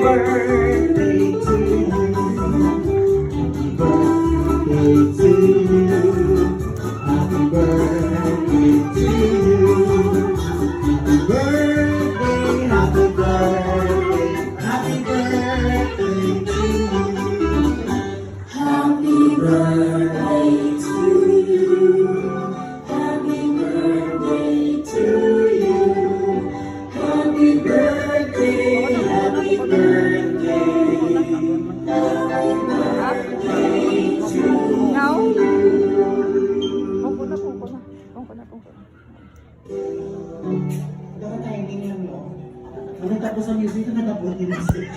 birthday to you. Happy birthday to you. Happy birthday to you. Happy birthday, happy birthday, happy birthday to you. Happy birthday to you. Happy birthday to you. Happy birthday, happy birthday. Happy birthday to you. Now? Pungko na. Dapat timing lang, no? Pagkatapos ang music, nag-abot din ang stage.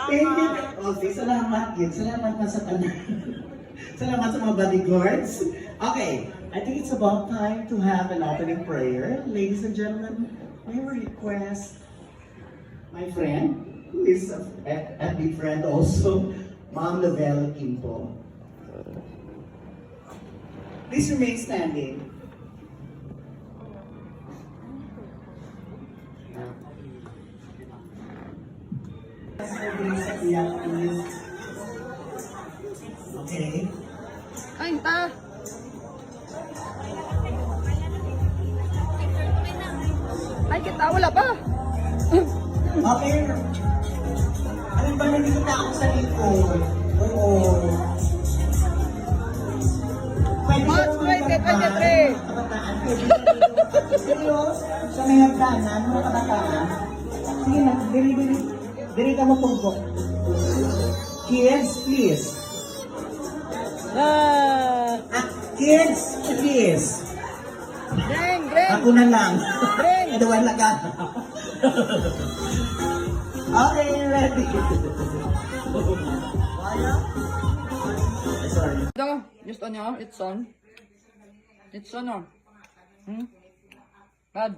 Thank you. Okay, salamat yun. Salamat na sa kanya. Salamat sa mga bodyguards. Okay, I think it's about time to have an opening prayer. Ladies and gentlemen, may request my friend, who is a big friend also, Ma'am Novella Kimpo. Please remain standing. Okay. Kain ta. Ay, kita, wala pa. Okay. Alam ba nandito na ako sa likod? Oo. March 2023. Serious? Sa may hagdanan, mga kabataan. Sige na, diri ka mo tumbok. Kids, please. Kids, please. Green. Ako na lang. Green. Idawan na ka. Okay, ready. Sorry. Ito, just on nyo, it's on. It's on, oh. Bad.